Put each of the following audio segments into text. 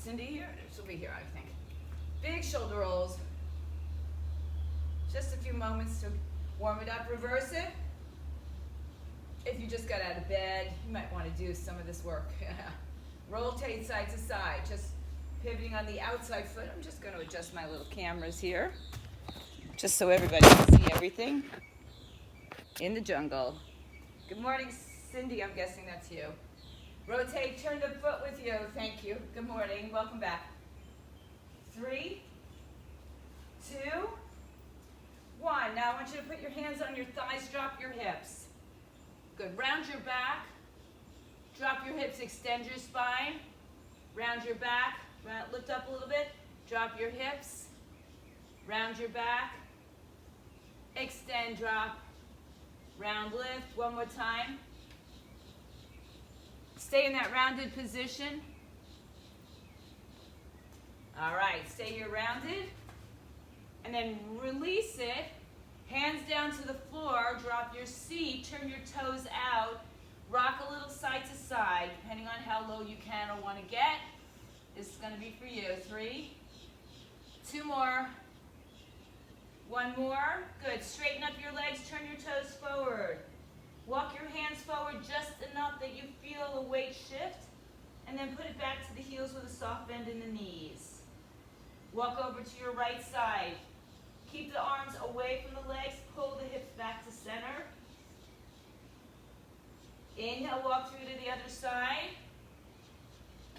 Cindy here? She'll be here, I think. Big shoulder rolls. Just a few moments to warm it up. Reverse it. If you just got out of bed, you might want to do some of this work. Rotate side to side, just pivoting on the outside foot. I'm just going to adjust my little cameras here, just so everybody can see everything in the jungle. Good morning, Cindy. I'm guessing that's you. Rotate, turn the foot with you. Thank you. Good morning. Welcome back. 3, 2, 1. Now I want you to put your hands on your thighs, drop your hips. Good. Round your back. Drop your hips, extend your spine. Round your back. Lift up a little bit. Drop your hips. Round your back. Extend, drop. Round, lift. One more time. Stay in that rounded position. All right, stay here rounded. And then release it. Hands down to the floor. Drop your seat. Turn your toes out. Rock a little side to side, depending on how low you can or want to get. This is going to be for you. 3, 2 more. 1 more. Good. Straighten up your legs. Turn your toes forward. Walk your hands forward just enough that you feel a weight shift, and then put it back to the heels with a soft bend in the knees. Walk over to your right side. Keep the arms away from the legs. Pull the hips back to center. Inhale, walk through to the other side.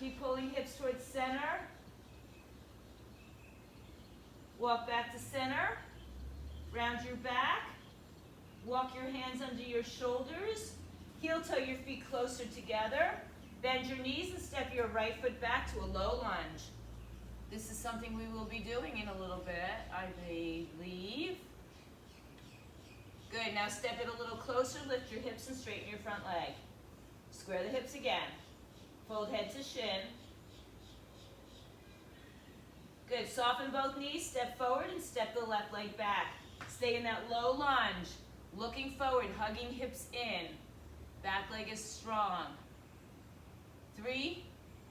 Keep pulling hips towards center. Walk back to center. Round your back. Walk your hands under your shoulders. Heel toe your feet closer together. Bend your knees and step your right foot back to a low lunge. This is something we will be doing in a little bit, I believe. Good, now step it a little closer, lift your hips and straighten your front leg. Square the hips again. Fold head to shin. Good, soften both knees, step forward and step the left leg back. Stay in that low lunge, looking forward, hugging hips in. Back leg is strong. 3,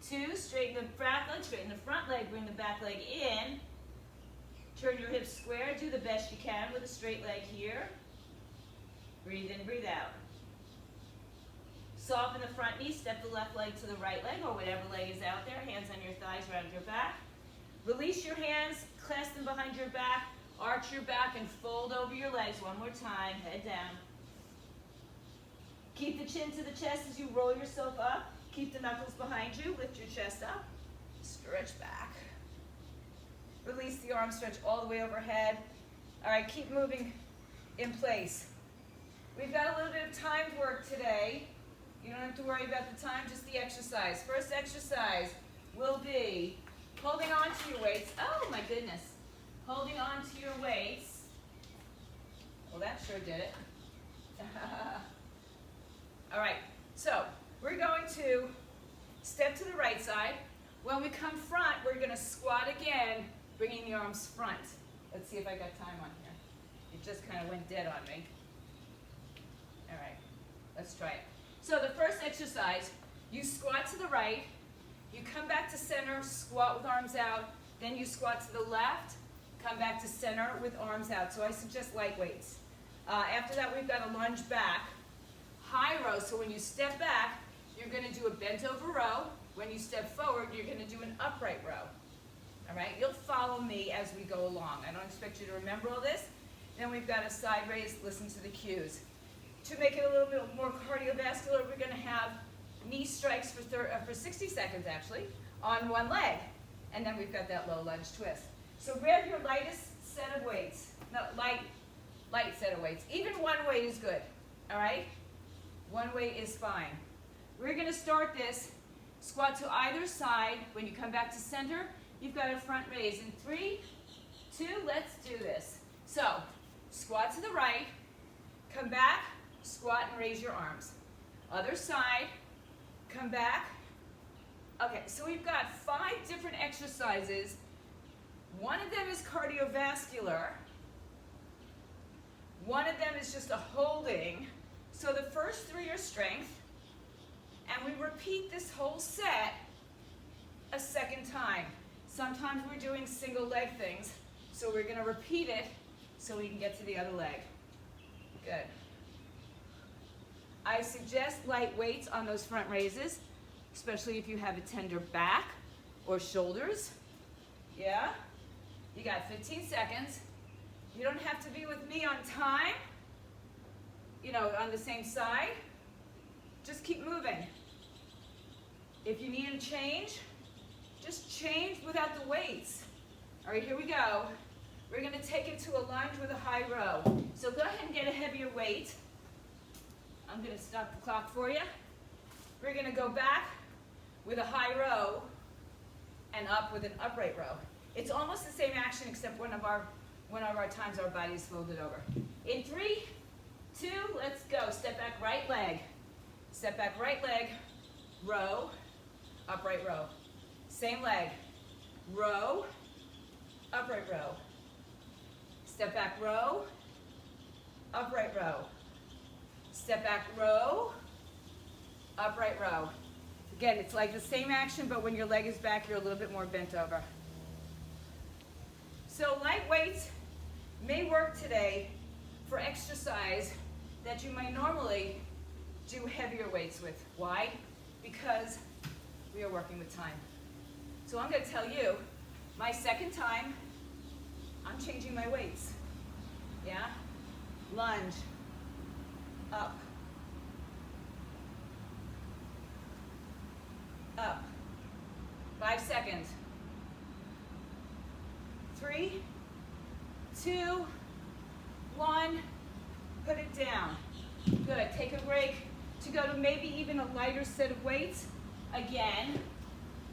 2, straighten the back leg, straighten the front leg, bring the back leg in. Turn your hips square, do the best you can with a straight leg here. Breathe in, breathe out. Soften the front knee, step the left leg to the right leg, or whatever leg is out there. Hands on your thighs, round your back. Release your hands, clasp them behind your back, arch your back, and fold over your legs. One more time, head down. Keep the chin to the chest as you roll yourself up. Keep the knuckles behind you, lift your chest up. Stretch back. Release the arms, stretch all the way overhead. All right, keep moving in place. We've got a little bit of timed work today. You don't have to worry about the time, just the exercise. First exercise will be holding on to your weights. Oh my goodness. Holding on to your weights. Well, that sure did it. All right, so we're going to step to the right side. When we come front, we're going to squat again, bringing the arms front. Let's see if I got time on here. It just kind of went dead on me. All right, let's try it. So the first exercise, you squat to the right, you come back to center, squat with arms out, then you squat to the left, come back to center with arms out. So I suggest light weights. After that, we've got a lunge back, high row. So when you step back, you're going to do a bent over row. When you step forward, you're going to do an upright row. All right, you'll follow me as we go along. I don't expect you to remember all this. Then we've got a side raise, listen to the cues. To make it a little bit more cardiovascular, we're going to have knee strikes for 60 seconds actually on one leg. And then we've got that low lunge twist. So grab your lightest set of weights. No, light set of weights. Even one weight is good, all right? One weight is fine. We're going to start this. Squat to either side. When you come back to center, you've got a front raise. In 3, 2, let's do this. So, squat to the right, come back, squat and raise your arms. Other side, come back. Okay, so we've got 5 different exercises. One of them is cardiovascular. One of them is just a holding. So the first 3 are strength. And we repeat this whole set a second time. Sometimes we're doing single leg things, so we're going to repeat it so we can get to the other leg. Good. I suggest light weights on those front raises, especially if you have a tender back or shoulders. Yeah? You got 15 seconds. You don't have to be with me on time, on the same side. Just keep moving. If you need to change, just change without the weights. All right, here we go. We're going to take it to a lunge with a high row. So go ahead and get a heavier weight. I'm going to stop the clock for you. We're going to go back with a high row and up with an upright row. It's almost the same action except one of our times our body is folded over. In 3, 2, let's go. Step back right leg. Step back right leg. Row. Upright row. Same leg. Row. Upright row. Step back row. Upright row. Step back row. Upright row. Again, it's like the same action, but when your leg is back, you're a little bit more bent over. So light weights may work today for exercise that you might normally do heavier weights with. Why? Because we are working with time. So I'm going to tell you, my second time, I'm changing my weights. Yeah? Lunge. Up. Up. 5 seconds. 3, 2, 1. Put it down. Good. Take a break to go to maybe even a lighter set of weights again,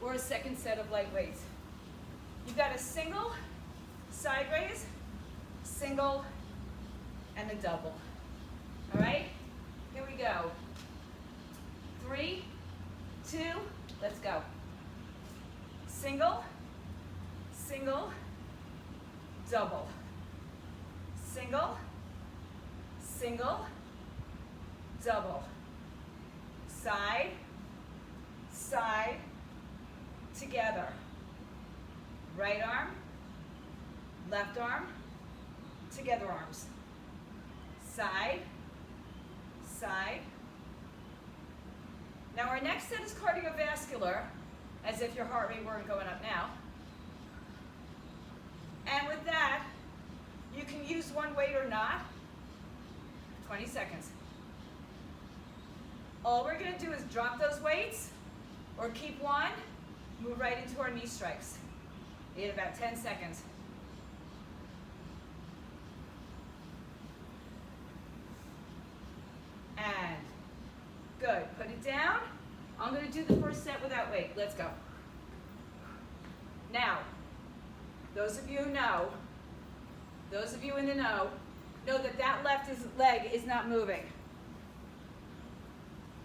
or a second set of light weights. You've got a single, side raise, single, and a double. All right? Here we go. 3, 2, let's go. Single, single, double. Single, single, double. Side, side, together. Right arm, left arm, together arms. Side, side. Now our next set is cardiovascular, as if your heart rate weren't going up now. And with that, you can use one weight or not. 20 seconds. All we're going to do is drop those weights, or keep one, move right into our knee strikes. In about 10 seconds. And good. Put it down. I'm going to do the first set without weight. Let's go. Now, those of you who know, those of you in the know that that left leg is not moving.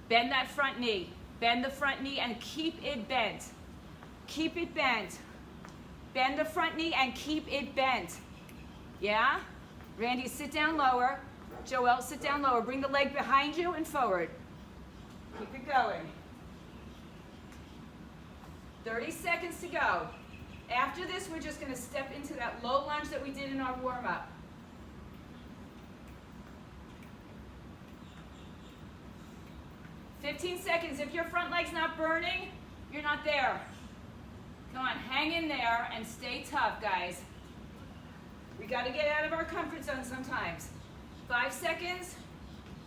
Bend that front knee. Bend the front knee and keep it bent. Keep it bent. Bend the front knee and keep it bent. Yeah? Randy, sit down lower. Joelle, sit down lower. Bring the leg behind you and forward. Keep it going. 30 seconds to go. After this, we're just going to step into that low lunge that we did in our warm-up. $15 seconds. If your front leg's not burning, you're not there. Come on, hang in there and stay tough, guys. We got to get out of our comfort zone sometimes. 5 seconds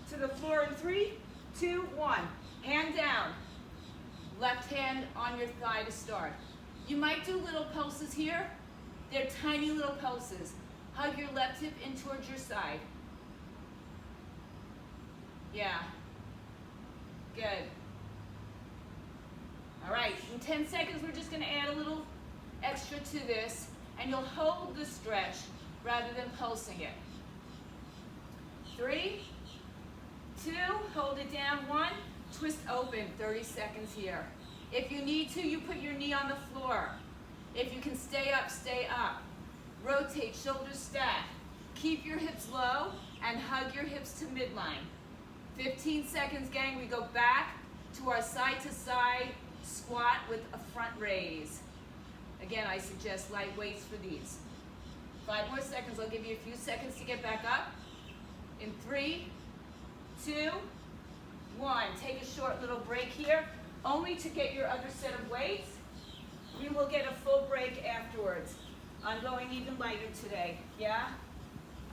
to the floor in 3, 2, 1. Hand down. Left hand on your thigh to start. You might do little pulses here. They're tiny little pulses. Hug your left hip in towards your side. Yeah. Good. All right, in 10 seconds, we're just going to add a little extra to this, and you'll hold the stretch rather than pulsing it. 3, 2, hold it down. 1, twist open, 30 seconds here. If you need to, you put your knee on the floor. If you can stay up, stay up. Rotate, shoulders stack. Keep your hips low and hug your hips to midline. 15 seconds, gang. We go back to our side-to-side squat with a front raise. Again, I suggest light weights for these. 5 more seconds. I'll give you a few seconds to get back up. In 3, 2, 1. Take a short little break here, only to get your other set of weights. We will get a full break afterwards. I'm going even lighter today, yeah?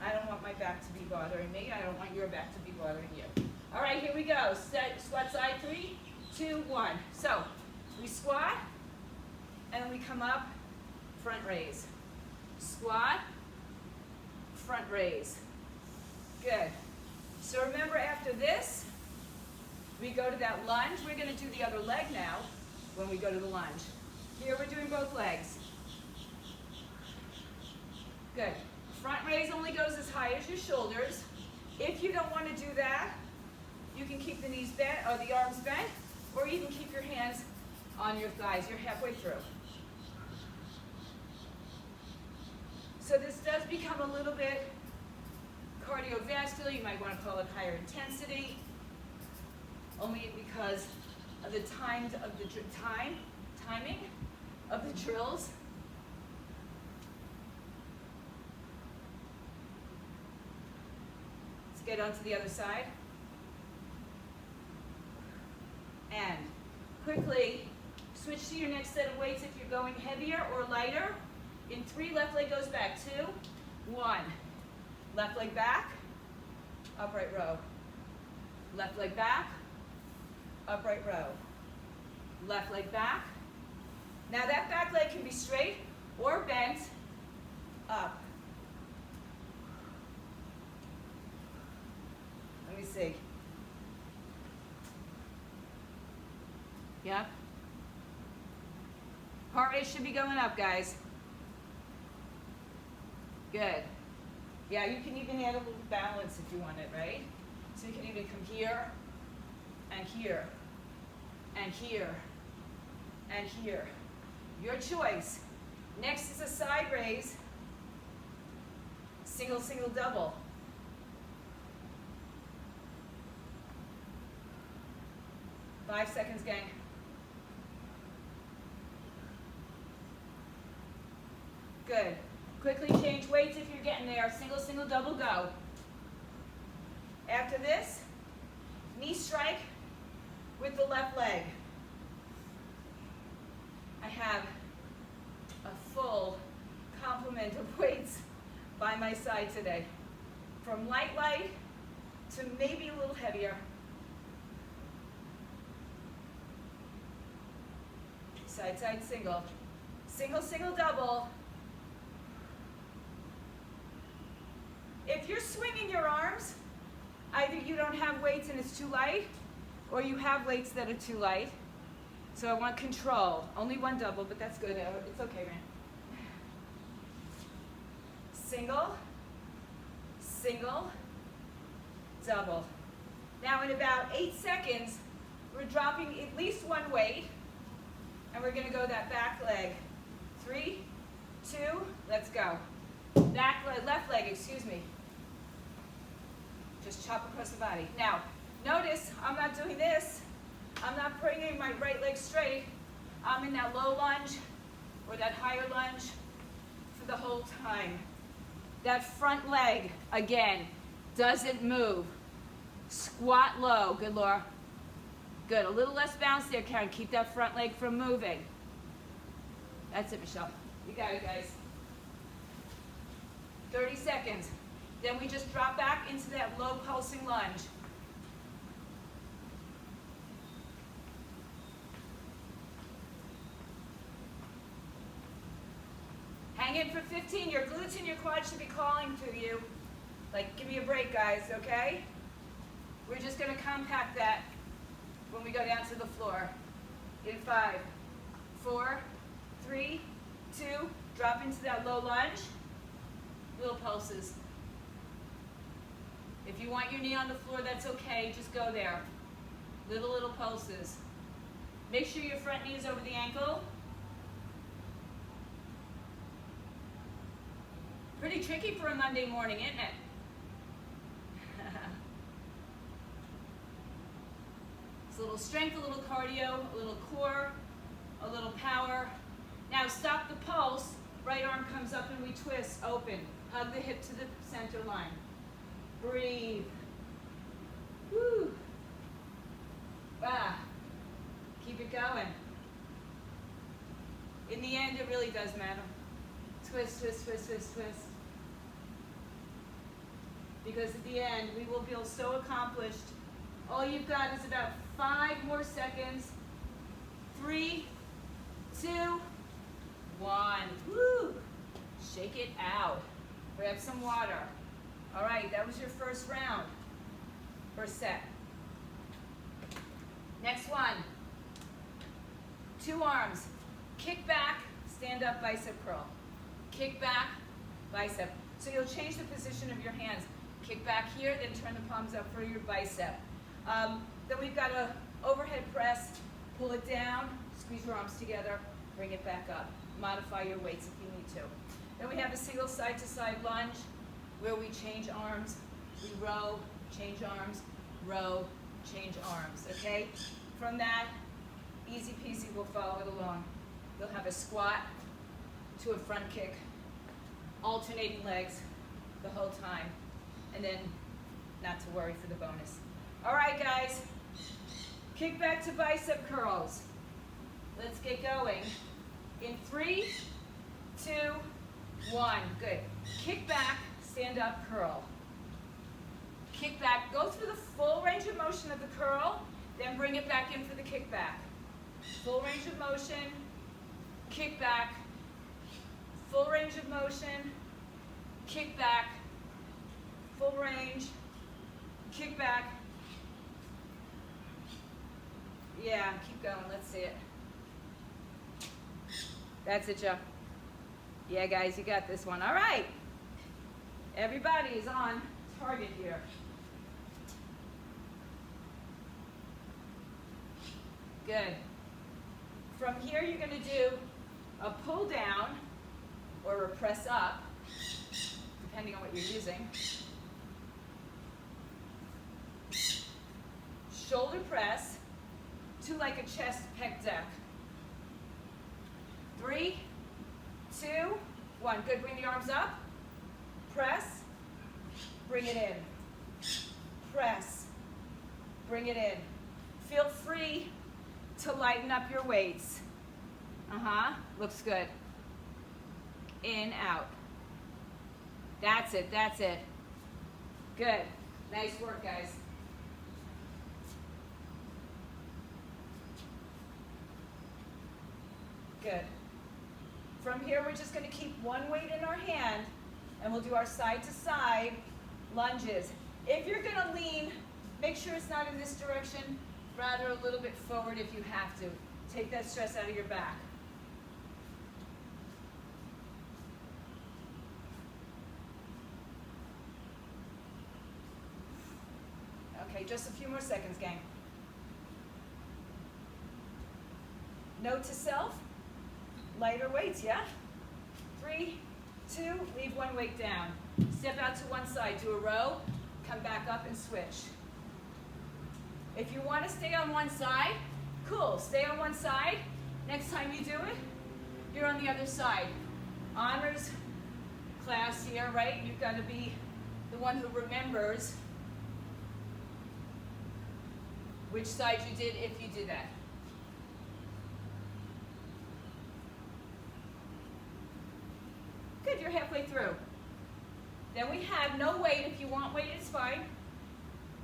I don't want my back to be bothering me. I don't want your back to be bothering you. All right, here we go. Squat side, 3, 2, 1. So we squat, and then we come up, front raise. Squat, front raise. Good. So remember, after this, we go to that lunge. We're going to do the other leg now when we go to the lunge. Here we're doing both legs. Good. Front raise only goes as high as your shoulders. If you don't want to do that, you can keep the knees bent or the arms bent, or you can keep your hands on your thighs. You're halfway through. So this does become a little bit cardiovascular. You might want to call it higher intensity, only because of the timing of the drills. Let's get onto the other side. And quickly switch to your next set of weights if you're going heavier or lighter. In 3, left leg goes back. 2, 1. Left leg back, upright row. Left leg back, upright row. Left leg back. Now that back leg can be straight or bent up. Let me see. Yep. Heart rate should be going up, guys. Good. Yeah, you can even add a little balance if you want it, right? So you can even come here, and here, and here, and here. Your choice. Next is a side raise. Single, single, double. Five seconds, gang. Good. Quickly change weights if you're getting there. Single, single, double, go. After this, knee strike with the left leg. I have a full complement of weights by my side today. From light to maybe a little heavier. Side, side, single. Single, single, double. If you're swinging your arms, either you don't have weights and it's too light, or you have weights that are too light. So I want control. Only one double, but that's good. It's okay, man. Single, single, double. Now in about 8 seconds, we're dropping at least one weight, and we're gonna go that back leg. 3, 2, let's go. Back leg, left leg, excuse me. Just chop across the body. Now, notice I'm not doing this. I'm not bringing my right leg straight. I'm in that low lunge or that higher lunge for the whole time. That front leg, again, doesn't move. Squat low. Good, Laura. Good. A little less bounce there, Karen. Keep that front leg from moving. That's it, Michelle. You got it, guys. 30 seconds. Then we just drop back into that low pulsing lunge. Hang in for 15. Your glutes and your quads should be calling to you. Like, give me a break, guys, okay? We're just going to compact that when we go down to the floor. In 5, 4, 3, 2, drop into that low lunge. Little pulses. If you want your knee on the floor, that's okay. Just go there. Little pulses. Make sure your front knee is over the ankle. Pretty tricky for a Monday morning, isn't it? It's a little strength, a little cardio, a little core, A little power. Now stop the pulse. Right arm comes up and we twist, open. Hug the hip to the center line. Breathe. Woo. Ah. Keep it going. In the end, it really does matter. Twist, twist, twist, twist, twist. Because at the end, we will feel so accomplished. All you've got is about 5 more seconds. 3, 2, 1. Woo! Shake it out. Grab some water. All right, that was your first round. First set. Next one. 2 arms. Kick back, stand up, bicep curl. Kick back, bicep. So you'll change the position of your hands. Kick back here, then turn the palms up for your bicep. Then we've got a overhead press. Pull it down, squeeze your arms together, bring it back up. Modify your weights if you need to. Then we have a single side-to-side lunge where we change arms. We row, change arms, row, change arms, okay? From that, easy peasy, we'll follow it along. You'll have a squat to a front kick, alternating legs the whole time, and then not to worry for the bonus. All right, guys, kick back to bicep curls. Let's get going. In 3, 2, 1, good. Kick back, stand up, curl. Kick back, go through the full range of motion of the curl, then bring it back in for the kick back. Full range of motion, kick back, full range of motion, kick back, full range, kick back. Yeah, keep going, let's see it. That's it, Joe. Yeah, guys, you got this one. All right. Everybody is on target here. Good. From here, you're going to do a pull down or a press up, depending on what you're using. Shoulder press to like a chest pec deck. 3, 2, 1. Good. Bring the arms up. Press. Bring it in. Press. Bring it in. Feel free to lighten up your weights. Looks good. In, out. That's it. That's it. Good. Nice work, guys. Good. From here, we're just going to keep one weight in our hand, and we'll do our side-to-side lunges. If you're going to lean, make sure it's not in this direction, rather a little bit forward if you have to. Take that stress out of your back. Okay, just a few more seconds, gang. Note to self, lighter weights, yeah? 3, 2, leave one weight down. Step out to one side, do a row, come back up and switch. If you want to stay on one side, cool, stay on one side. Next time you do it, you're on the other side. Honors class here, right? You've got to be the one who remembers which side you did if you did that. Good, you're halfway through. Then we have no weight. If you want weight, it's fine.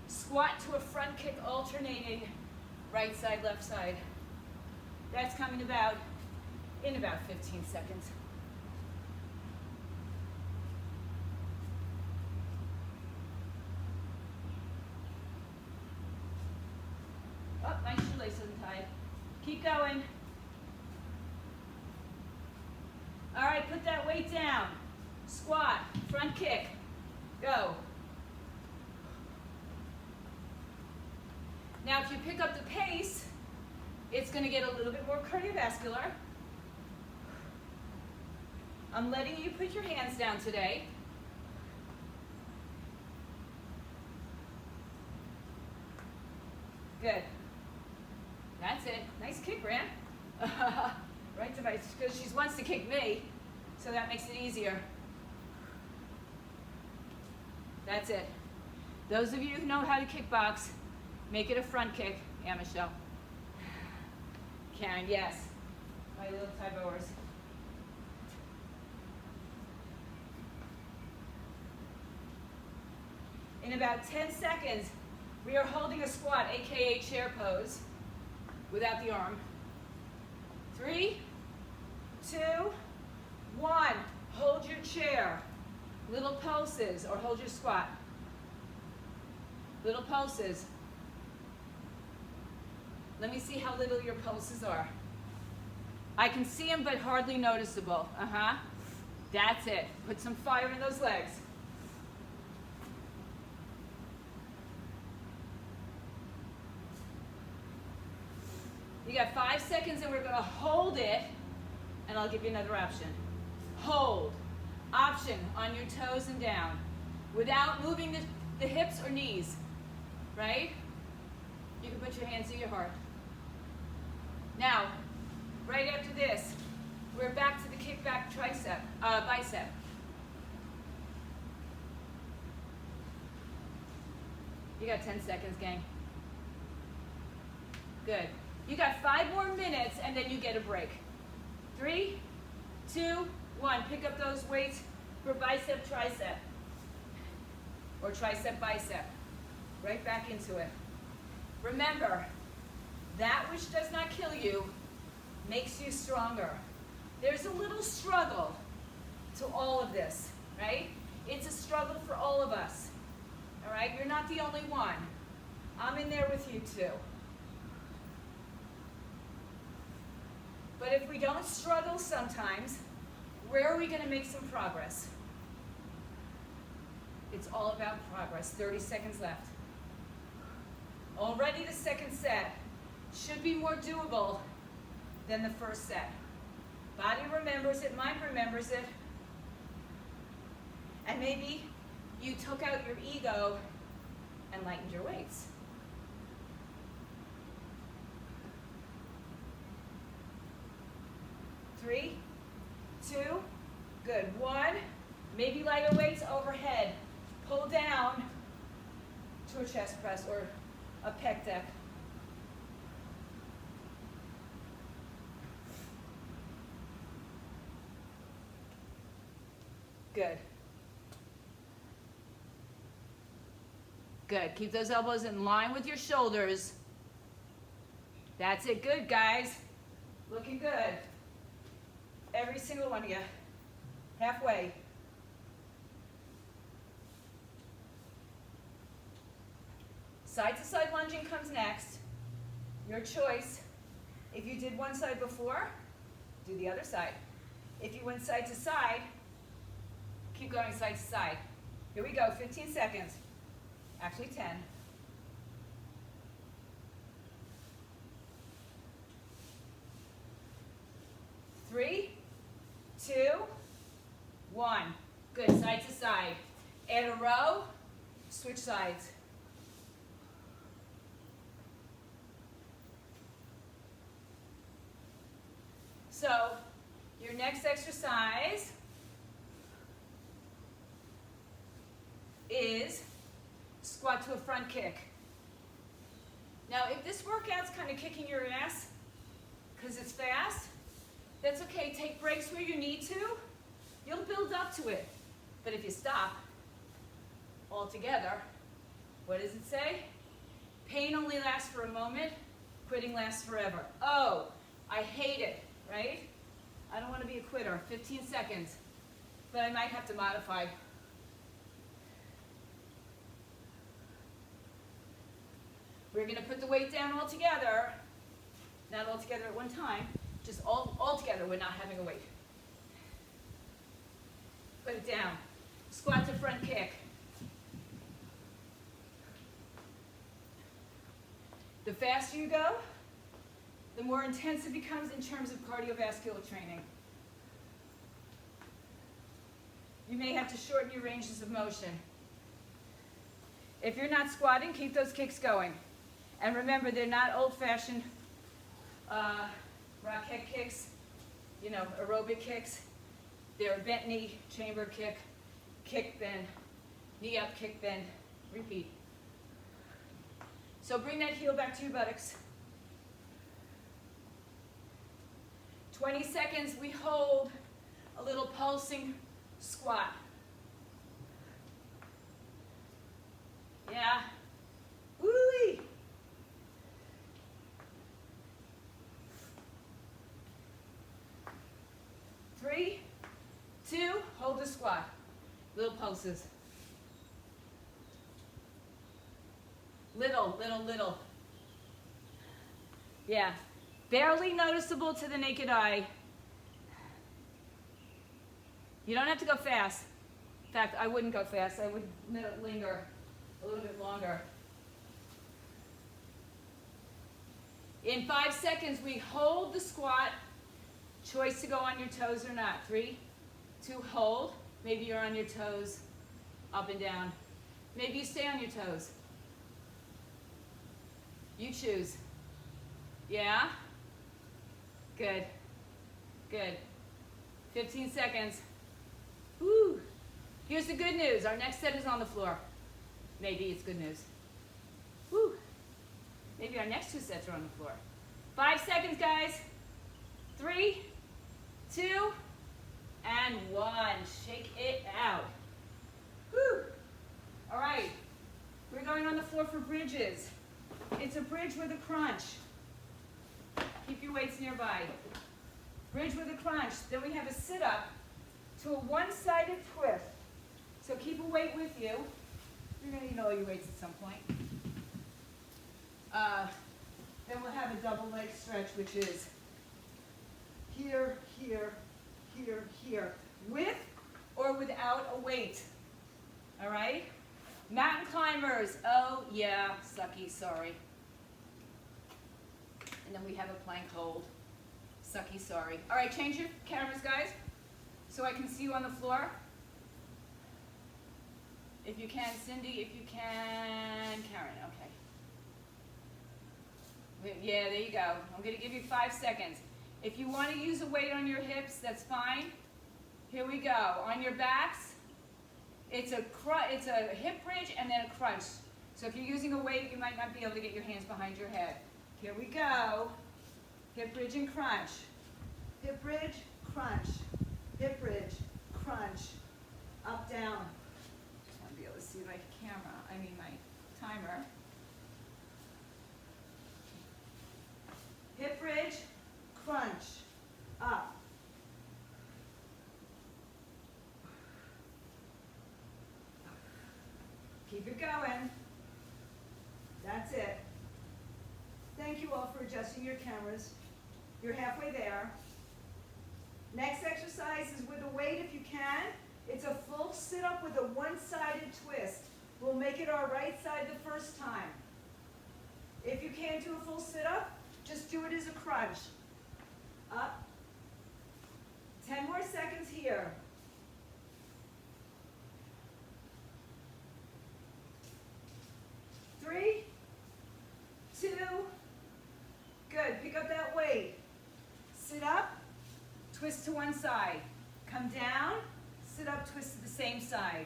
Squat to a front kick, alternating right side, left side. That's coming about in about 15 seconds. Oh, my shoelace isn't tied. Keep going. All right, put that weight down. Squat, front kick, go. Now, if you pick up the pace, it's going to get a little bit more cardiovascular. I'm letting you put your hands down today. Good. That's it. Nice kick, Ran. somebody, because she wants to kick me, so that makes it easier. That's it. Those of you who know how to kickbox, make it a front kick. Yeah, Michelle. Karen, yes. My little Tyboers. In about 10 seconds, we are holding a squat, aka chair pose, without the arm. 3, 2, 1. Hold your chair. Little pulses, or hold your squat. Little pulses. Let me see how little your pulses are. I can see them, but hardly noticeable. That's it. Put some fire in those legs. You got 5 seconds, and we're going to hold it, and I'll give you another option. Hold. Option on your toes and down, without moving the hips or knees, right? You can put your hands to your heart. Now, right after this, we're back to the kickback bicep. You got 10 seconds, gang. Good. You got 5 more minutes, and then you get a break. 3, 2, 1. Pick up those weights for bicep, tricep, or tricep, bicep. Right back into it. Remember, that which does not kill you makes you stronger. There's a little struggle to all of this, right? It's a struggle for all of us, all right? You're not the only one. I'm in there with you too. But if we don't struggle sometimes, where are we going to make some progress? It's all about progress. 30 seconds left. Already the second set should be more doable than the first set. Body remembers it, mind remembers it. And maybe you took out your ego and lightened your weights. Three, 2, good. 1, maybe lighter weights overhead. Pull down to a chest press or a pec deck. Good. Good. Keep those elbows in line with your shoulders. That's it. Good, guys. Looking good. Every single one of you. Halfway. Side to side lunging comes next. Your choice. If you did one side before, do the other side. If you went side to side, keep going side to side. Here we go, 15 seconds. Actually 10. 3, 2, 1. Good, side to side. Add a row, switch sides. So, your next exercise is squat to a front kick. Now, if this workout's kind of kicking your ass because it's fast, that's okay. Take breaks where you need to. You'll build up to it. But if you stop altogether, what does it say? Pain only lasts for a moment. Quitting lasts forever. Oh, I hate it, right? I don't want to be a quitter. 15 seconds. But I might have to modify. We're going to put the weight down all together. Not all together at one time. Just all together. We're not having a weight. Put it down. Squat to front kick. The faster you go, the more intense it becomes in terms of cardiovascular training. You may have to shorten your ranges of motion. If you're not squatting, keep those kicks going. And remember, they're not old-fashioned rock head kicks. you know, aerobic kicks. They're bent knee, chamber kick, kick bend, knee up, kick bend, repeat. So bring that heel back to your buttocks. 20 seconds, we hold a little pulsing squat. Yeah. Woo-wee. Three, two, hold the squat. Little pulses. Little, little, little. Yeah. Barely noticeable to the naked eye. You don't have to go fast. In fact, I wouldn't go fast. I would linger a little bit longer. In 5 seconds, we hold the squat. Choice to go on your toes or not. 3, 2, hold. Maybe you're on your toes, up and down. Maybe you stay on your toes. You choose. Yeah? Good. Good. 15 seconds. Woo. Here's the good news. Our next set is on the floor. Maybe it's good news. Woo. Maybe our next 2 sets are on the floor. 5 seconds, guys. 3, 2, and 1. Shake it out. Woo. All right. We're going on the floor for bridges. It's a bridge with a crunch. Keep your weights nearby. Bridge with a crunch. Then we have a sit-up to a one-sided twist. So keep a weight with you. You're going to need all your weights at some point. Then we'll have a double leg stretch, which is here, here, here, here. With or without a weight. All right? Mountain climbers. Oh, yeah. Sucky, sorry. And then we have a plank hold. Sucky, sorry. All right, change your cameras, guys, so I can see you on the floor. If you can, Cindy. If you can, Karen. Okay. Yeah, there you go. I'm going to give you 5 seconds. If you want to use a weight on your hips, that's fine. Here we go. On your backs, it's a hip bridge and then a crunch. So if you're using a weight, you might not be able to get your hands behind your head. Here we go. Hip bridge and crunch. Hip bridge, crunch. Hip bridge, crunch. Up, down. Just want to be able to see my camera, my timer. Hip bridge, crunch. Up. Keep it going. That's it. Thank you all for adjusting your cameras. You're halfway there. Next exercise is with a weight if you can. It's a full sit-up with a one-sided twist. We'll make it our right side the first time. If you can't do a full sit-up, just do it as a crunch. Up. 10 more seconds here. 3, 2, good. Pick up that weight. Sit up, twist to one side. Come down, sit up, twist to the same side.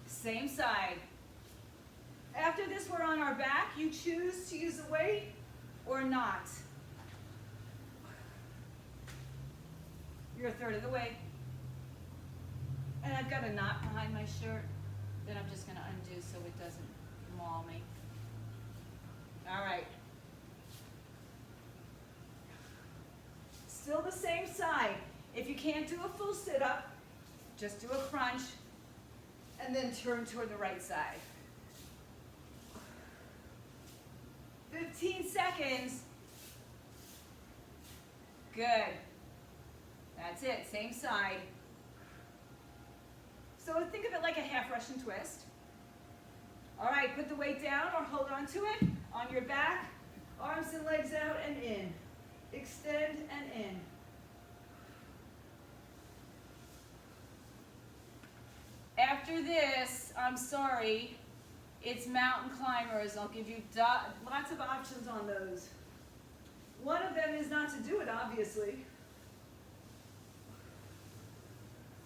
Same side. After this, we're on our back. You choose to use a weight or not. You're a third of the way. And I've got a knot behind my shirt that I'm just going to undo so it doesn't maul me. All right. Still the same side. If you can't do a full sit-up, just do a crunch and then turn toward the right side. 15 seconds. Good. That's it, same side. So think of it like a half Russian twist. All right, put the weight down or hold on to it. On your back, arms and legs out and in. Extend and in. After this, I'm sorry, it's mountain climbers. I'll give you lots of options on those. to do it, obviously.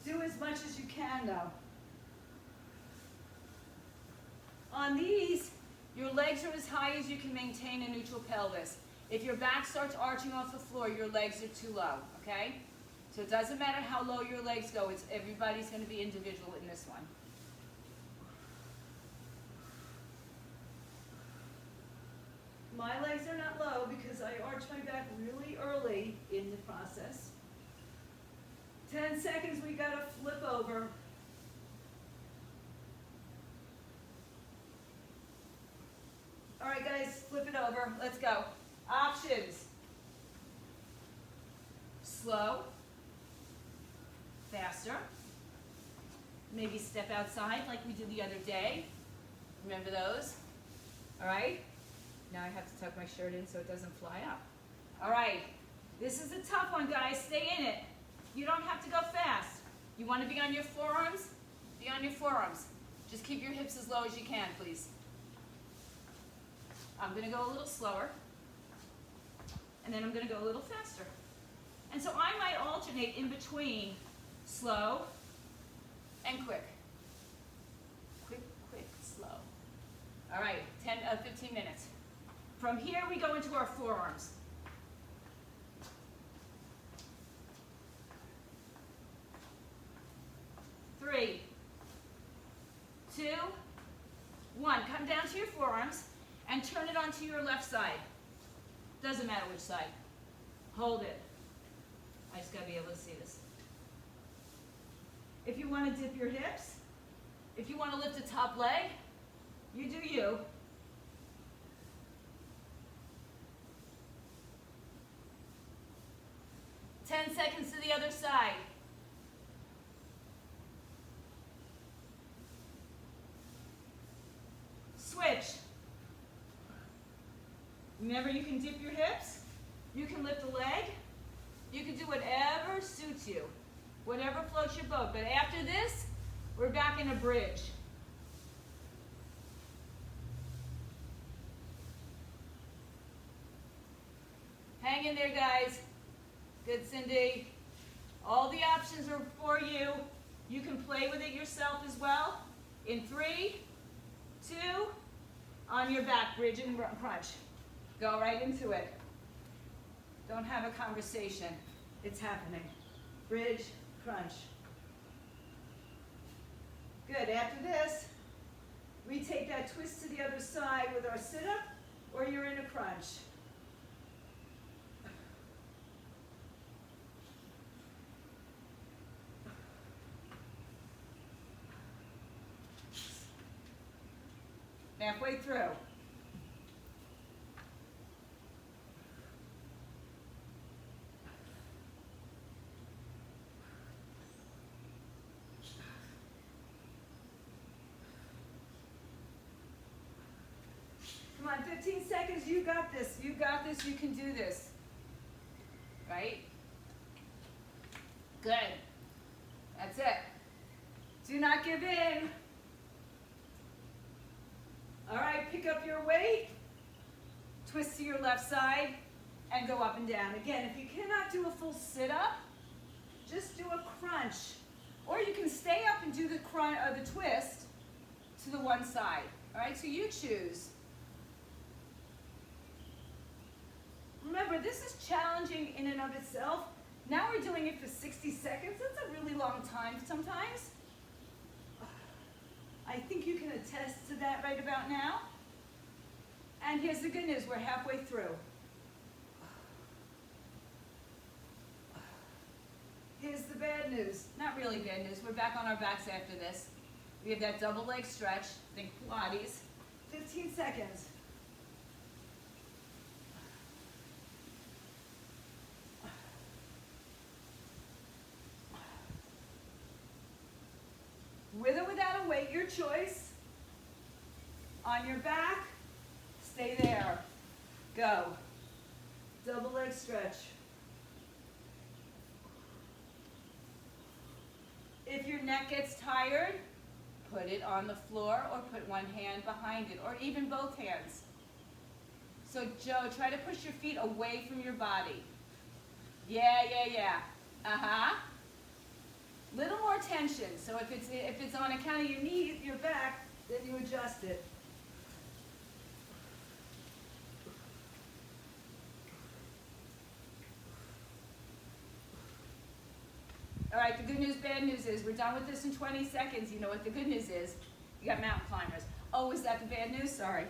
Do as much as you can, though. On these, your legs are as high as you can maintain a neutral pelvis. If your back starts arching off the floor, your legs are too low, okay? So it doesn't matter how low your legs go. Everybody's going to be individual in this one. My legs are not low because I arch my back really early in the process. 10 seconds, we got to flip over. All right, guys, flip it over. Let's go. Options. Slow. Faster. Maybe step outside like we did the other day. Remember those? All right. Now I have to tuck my shirt in so it doesn't fly up. All right. This is a tough one, guys. Stay in it. You don't have to go fast. You want to be on your forearms? Be on your forearms. Just keep your hips as low as you can, please. I'm going to go a little slower. And then I'm going to go a little faster. And so I might alternate in between slow and quick. Quick, quick, slow. All right, 15 minutes. From here, we go into our forearms. Three, 2, 1. Come down to your forearms and turn it onto your left side. Doesn't matter which side. Hold it. I just got to be able to see this. If you want to dip your hips, if you want to lift the top leg, you do you. Ten seconds to the other side. Switch. Remember, you can dip your hips, you can lift a leg, you can do whatever suits you, whatever floats your boat. But after this, we're back in a bridge. Hang in there, guys. Good, Cindy. All the options are for you. You can play with it yourself as well. In 3, 2, on your back, bridge and crunch. Go right into it. Don't have a conversation. It's happening. Bridge, crunch. Good. After this, we take that twist to the other side with our sit-up, or you're in a crunch. Halfway through. Come on, 15 seconds. You got this. You got this. You can do this. Right? Good. That's it. Do not give in. All right, pick up your weight, twist to your left side, and go up and down. Again, if you cannot do a full sit-up, just do a crunch. Or you can stay up and do the twist to the one side. All right, so you choose. Remember, this is challenging in and of itself. Now we're doing it for 60 seconds. That's a really long time sometimes. I think you can attest to that right about now. And here's the good news, we're halfway through. Here's the bad news. Not really bad news, we're back on our backs after this. We have that double leg stretch, think Pilates. 15 seconds. With or without a weight, your choice. On your back, stay there. Go. Double leg stretch. If your neck gets tired, put it on the floor or put one hand behind it, or even both hands. So Joe, try to push your feet away from your body. Yeah, yeah, yeah. Uh-huh. Little more tension. So if it's on account of your knees, your back, then you adjust it. All right, the good news, bad news is we're done with this in 20 seconds. You know what the good news is? You got mountain climbers. Oh, is that the bad news? Sorry.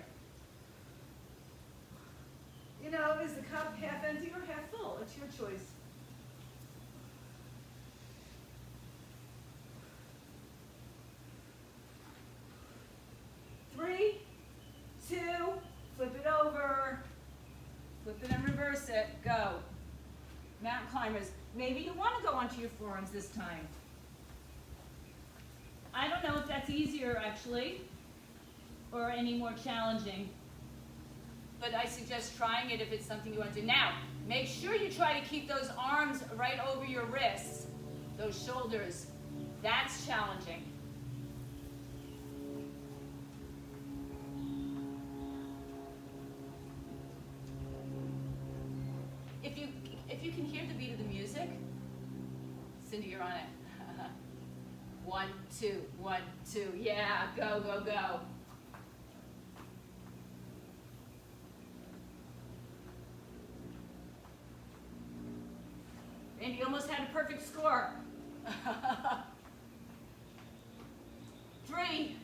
You know, is the cup half empty or half full? It's your choice. Three, two, flip it over, flip it and reverse it, go. Mountain climbers. Maybe you want to go onto your forearms this time. I don't know if that's easier actually, or any more challenging, but I suggest trying it if it's something you want to do. Now, make sure you try to keep those arms right over your wrists, those shoulders. That's challenging. If you can hear the beat of the music, Cindy, you're on it. 1, 2, 1, 2. Yeah, go, go, go. And you almost had a perfect score. 3,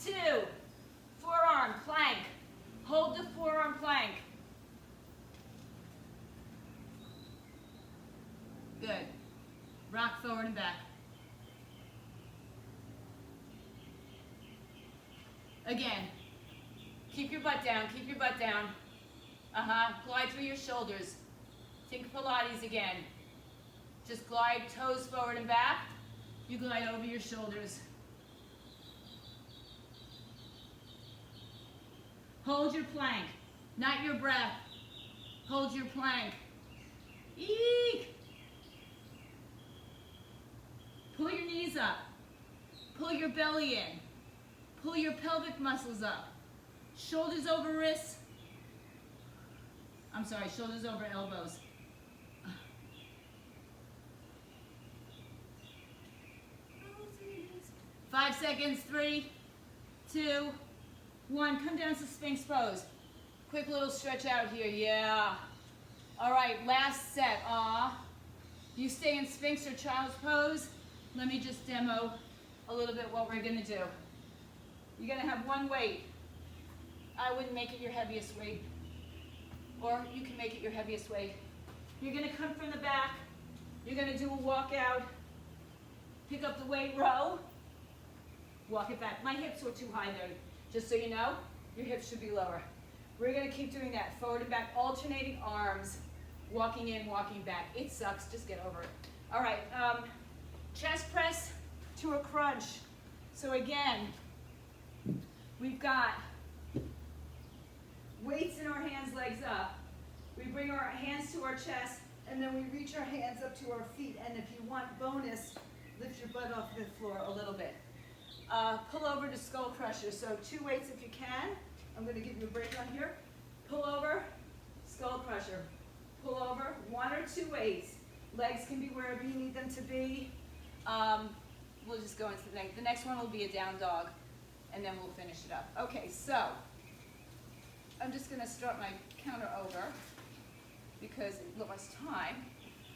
2, forearm plank. Hold the forearm plank. Good. Rock forward and back. Again. Keep your butt down. Keep your butt down. Glide through your shoulders. Think Pilates again. Just glide toes forward and back. You glide over your shoulders. Hold your plank. Not your breath. Hold your plank. Eek. Pull your knees up. Pull your belly in. Pull your pelvic muscles up. Shoulders over wrists. I'm sorry, shoulders over elbows. 5 seconds. 3, 2, 1. Come down to Sphinx pose. Quick little stretch out here. Yeah. All right, last set. You stay in Sphinx or Child's pose. Let me just demo a little bit what we're going to do. You're going to have one weight. I wouldn't make it your heaviest weight. Or you can make it your heaviest weight. You're going to come from the back. You're going to do a walkout. Pick up the weight, row. Walk it back. My hips were too high there. Just so you know, your hips should be lower. We're going to keep doing that. Forward and back, alternating arms. Walking in, walking back. It sucks. Just get over it. All right. Chest press to a crunch. So again, we've got weights in our hands, legs up. We bring our hands to our chest, and then we reach our hands up to our feet. And if you want bonus, lift your butt off the floor a little bit. Pull over to skull crusher. So 2 weights if you can. I'm going to give you a break on here. Pull over, skull crusher. Pull over, 1 or 2 weights. Legs can be wherever you need them to be. We'll just go into the next. The next one will be a down dog, and then we'll finish it up. Okay, so I'm just going to start my counter over because it lost time.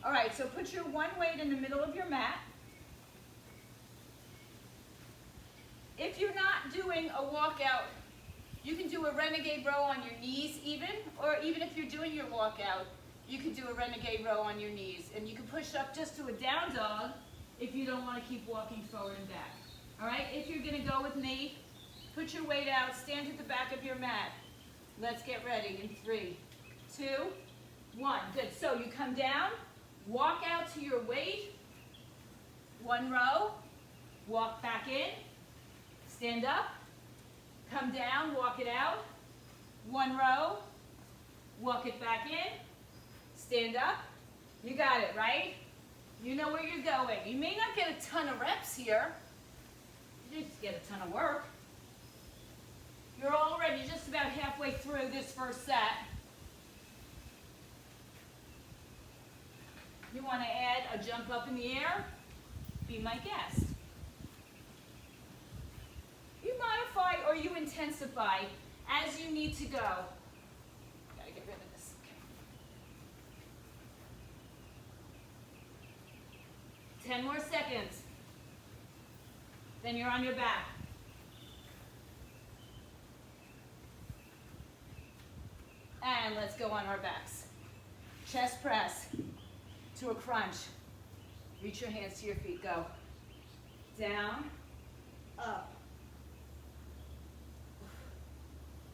All right, so put your one weight in the middle of your mat. If you're not doing a walkout, you can do a renegade row on your knees even, or even if you're doing your walkout, you can do a renegade row on your knees. And you can push up just to a down dog if you don't want to keep walking forward and back. All right, if you're going to go with me, put your weight out, stand at the back of your mat. Let's get ready in 3, 2, 1. Good, so you come down, walk out to your weight, 1 row, walk back in, stand up, come down, walk it out, 1 row, walk it back in, stand up. You got it, right? You know where you're going. You may not get a ton of reps here. You just get a ton of work. You're already just about halfway through this first set. You want to add a jump up in the air? Be my guest. You modify or you intensify as you need to go. Gotta get rid of this. Okay. 10 more seconds. Then you're on your back. And let's go on our backs. Chest press to a crunch. Reach your hands to your feet. Go. Down, up.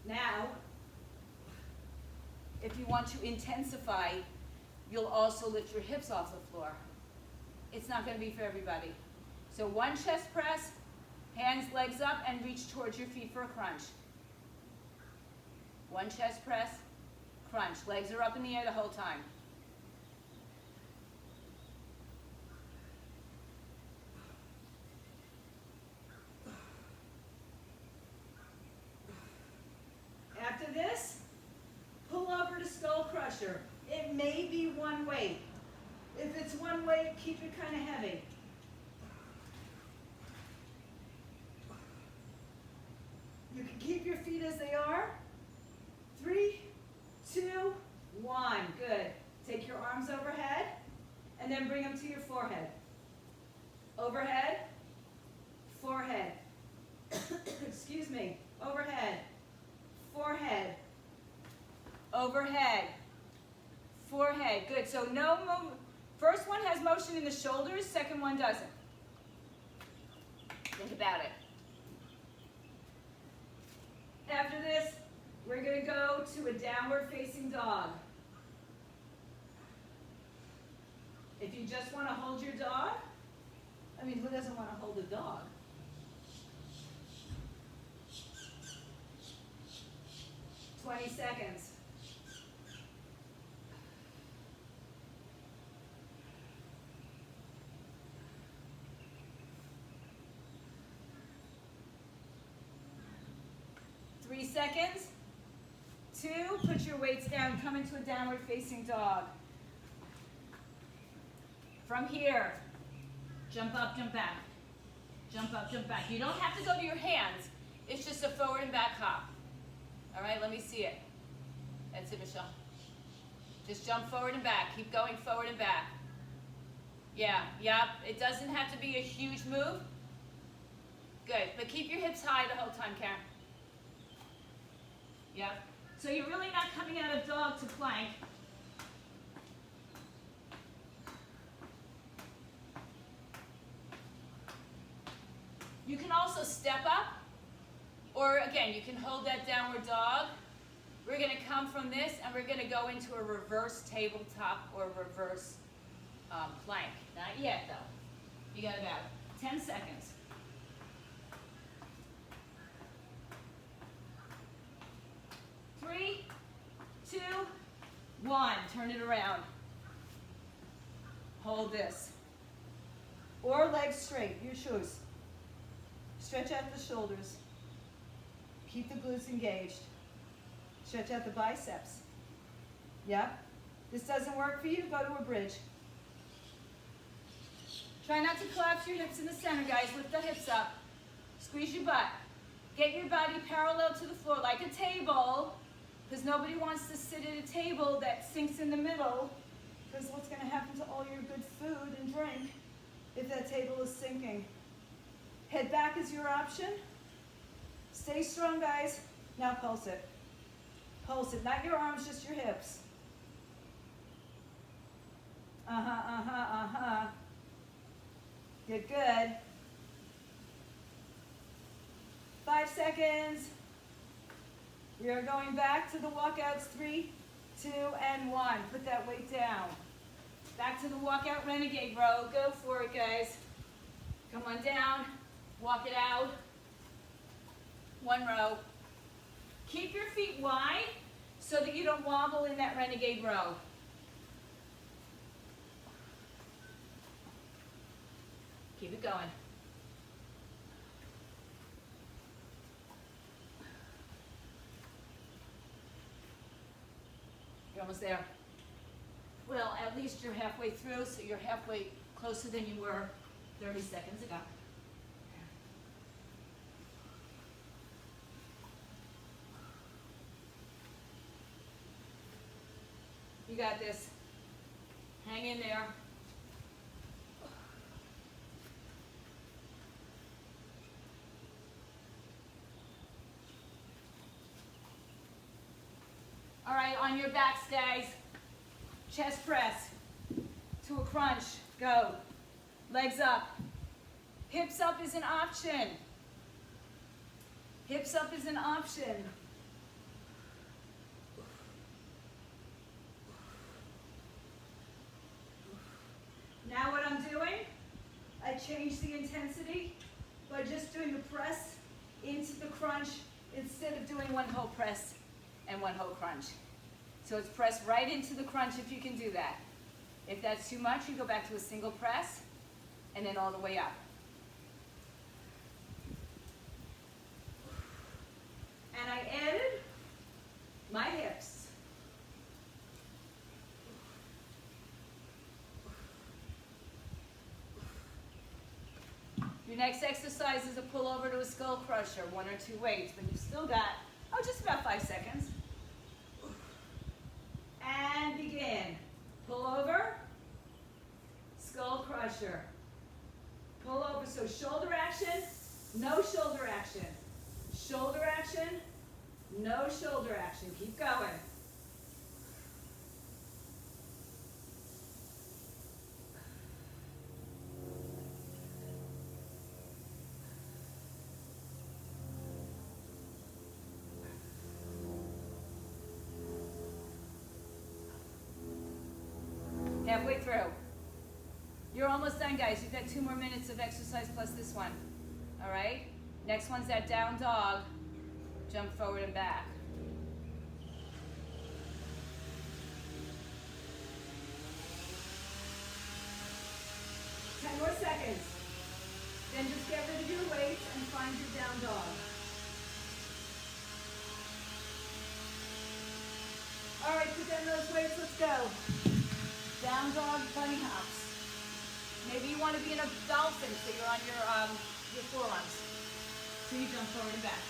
Now, if you want to intensify, you'll also lift your hips off the floor. It's not going to be for everybody. So one chest press, hands, legs up, and reach towards your feet for a crunch. One chest press, crunch. Legs are up in the air the whole time. After this, pull over to skull crusher. It may be one weight. If it's one weight, keep it kind of heavy. You can keep your feet as they are. 3, 2, 1. Good. Take your arms overhead and then bring them to your forehead. Overhead, forehead. Excuse me. Overhead, forehead, overhead, forehead. Good. So no movement. First one has motion in the shoulders, second one doesn't. Think about it. After this, we're going to go to a downward facing dog. If you just want to hold your dog, I mean, who doesn't want to hold a dog? "20 seconds. "3 seconds. 2, put your weights down, come into a downward facing dog. From here, jump up, jump back. Jump up, jump back. You don't have to go to your hands. It's just a forward and back hop. All right, let me see it. That's it, Michelle. Just jump forward and back. Keep going forward and back. Yeah, yep. It doesn't have to be a huge move. Good, but keep your hips high the whole time, Karen. Yep. So you're really not coming out of dog to plank. You can also step up, or again, you can hold that downward dog. We're going to come from this, and we're going to go into a reverse tabletop or reverse plank. Not yet, though. You got about 10 seconds. 3, 2, 1. Turn it around. Hold this. Or legs straight, your shoes. Stretch out the shoulders. Keep the glutes engaged. Stretch out the biceps. Yep. This doesn't work for you, go to a bridge. Try not to collapse your hips in the center, guys. Lift the hips up. Squeeze your butt. Get your body parallel to the floor like a table, because nobody wants to sit at a table that sinks in the middle, because what's going to happen to all your good food and drink if that table is sinking? Head back is your option. Stay strong, guys. Now pulse it. Pulse it. Not your arms, just your hips. Get good. 5 seconds. We are going back to the walkouts. 3, 2, and 1. Put that weight down. Back to the walkout renegade row. Go for it, guys. Come on down. Walk it out. 1 row. Keep your feet wide so that you don't wobble in that renegade row. Keep it going. You're almost there. Well, at least you're halfway through, so you're halfway closer than you were 30 seconds ago. You got this. Hang in there. All right, on your backs, guys. Chest press to a crunch. Go. Legs up. Hips up is an option. Hips up is an option. Now what I'm doing, I change the intensity by just doing the press into the crunch instead of doing one whole press and one whole crunch. So it's pressed right into the crunch if you can do that. If that's too much, you go back to a single press and then all the way up. And I added my hips. Your next exercise is a pull over to a skull crusher, 1 or 2 weights, but you've still got, just about 5 seconds. And begin. Pull over, skull crusher. Pull over, so shoulder action, no shoulder action. Shoulder action, no shoulder action. Keep going. Halfway through. You're almost done, guys. You've got 2 more minutes of exercise plus this one. All right? Next one's that down dog. Jump forward and back. Ten more seconds. Then just get rid of your weights and find your down dog. All right, put down those weights. Let's go. Down dog, bunny hops. Maybe you want to be in a dolphin, so you're on your forearms. So you jump forward and back.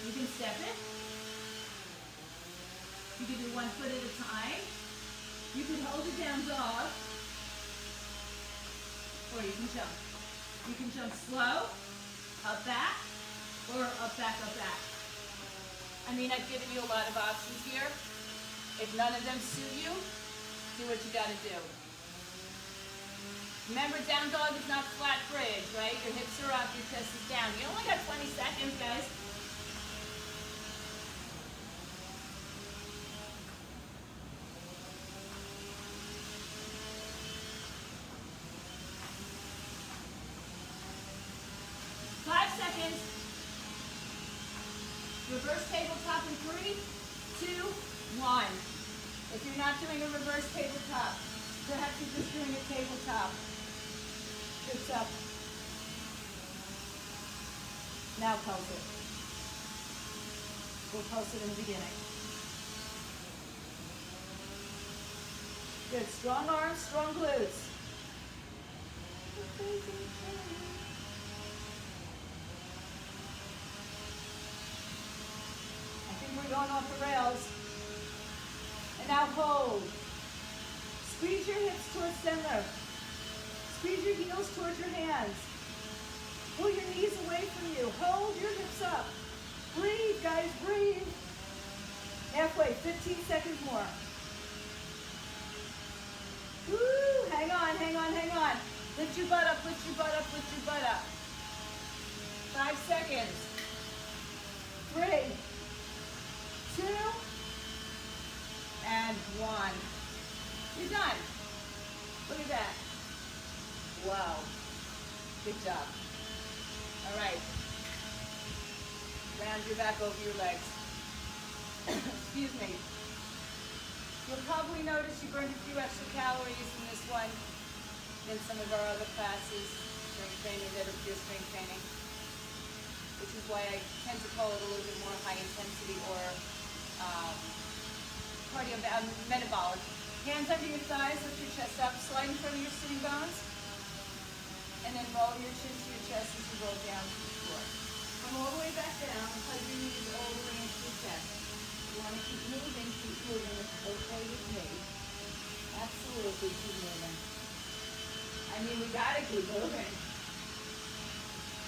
You can step it. You can do 1 foot at a time. You can hold it down dog. Or you can jump. You can jump slow, up back, or up back, up back. I mean, I've given you a lot of options here. If none of them suit you, do what you gotta do. Remember, down dog is not flat bridge, right? Your hips are up, your chest is down. You only got 20 seconds, guys. Reverse tabletop in 3, 2, 1. If you're not doing a reverse tabletop, perhaps you're just doing a tabletop. Hips up. Now pulse it. We'll pulse it in the beginning. Good. Strong arms, strong glutes. We're going off the rails. And now hold. Squeeze your hips towards center. Squeeze your heels towards your hands. Pull your knees away from you. Hold your hips up. Breathe, guys, breathe. Halfway, 15 seconds more. Woo, hang on, hang on, hang on. Lift your butt up, lift your butt up, lift your butt up. 5 seconds. 3, 2, and 1. You're done. Look at that. Wow. Good job. All right. Round your back over your legs. Excuse me. You'll probably notice you burned a few extra calories in this one than some of our other classes, strength training that are pure strength training, which is why I tend to call it a little bit more high intensity or metabolic Hands under your thighs, lift your chest up, slide in front of your sitting bones, and then roll your chin to your chest as you roll down to the floor. Come all the way back down, hug your knees all the way into your chest. You want to keep moving, it's okay with me. Absolutely keep moving. I mean, we gotta keep moving.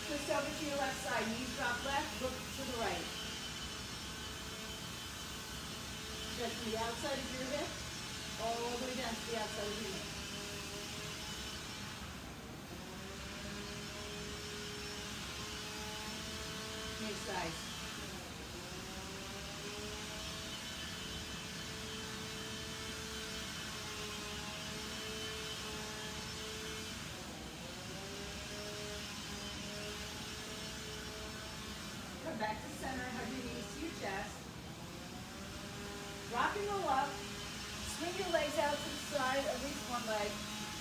Twist over to your left side, knees drop left, look to the right. Stretch from the outside of your hip, all the way down to the outside of your knee. Change sides. Come back to center, hug your knees to your chest. Rock and roll up. Swing your legs out to the side, at least one leg.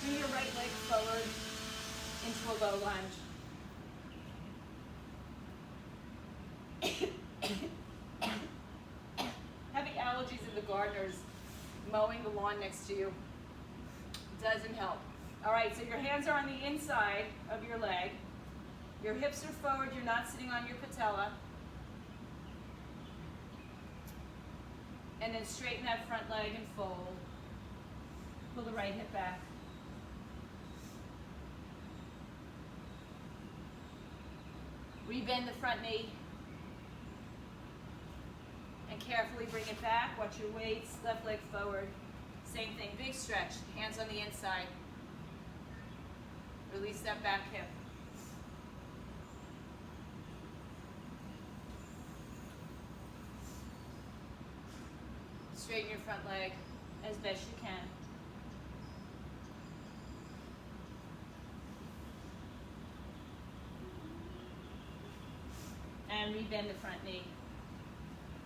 Bring your right leg forward into a low lunge. Having allergies in the gardeners, mowing the lawn next to you doesn't help. All right, so your hands are on the inside of your leg. Your hips are forward, you're not sitting on your patella. And then straighten that front leg and fold. Pull the right hip back. Rebend the front knee. And carefully bring it back. Watch your weights, left leg forward. Same thing, big stretch, hands on the inside. Release that back hip. Straighten your front leg as best you can. And rebend the front knee.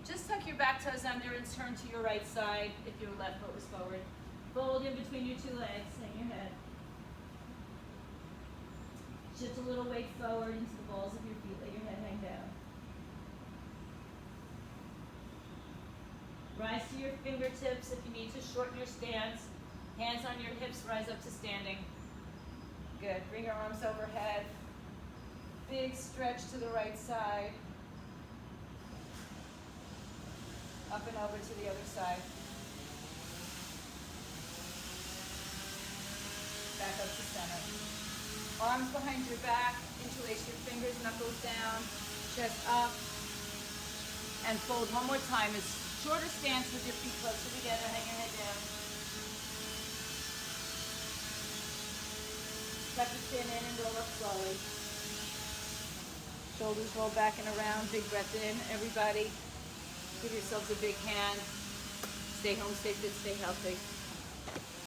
Just tuck your back toes under and turn to your right side if your left foot was forward. Fold in between your two legs, hang your head. Shift a little weight forward into the balls of your feet, let your head hang down. Rise to your fingertips if you need to shorten your stance. Hands on your hips, rise up to standing. Good, bring your arms overhead. Big stretch to the right side. Up and over to the other side. Back up to center. Arms behind your back, interlace your fingers, knuckles down, chest up, and fold one more time. As shorter stance with your feet closer together, hang your head down. Tuck your chin in and roll up slowly. Shoulders roll back and around, big breath in, everybody. Give yourselves a big hand. Stay home, stay fit, stay healthy.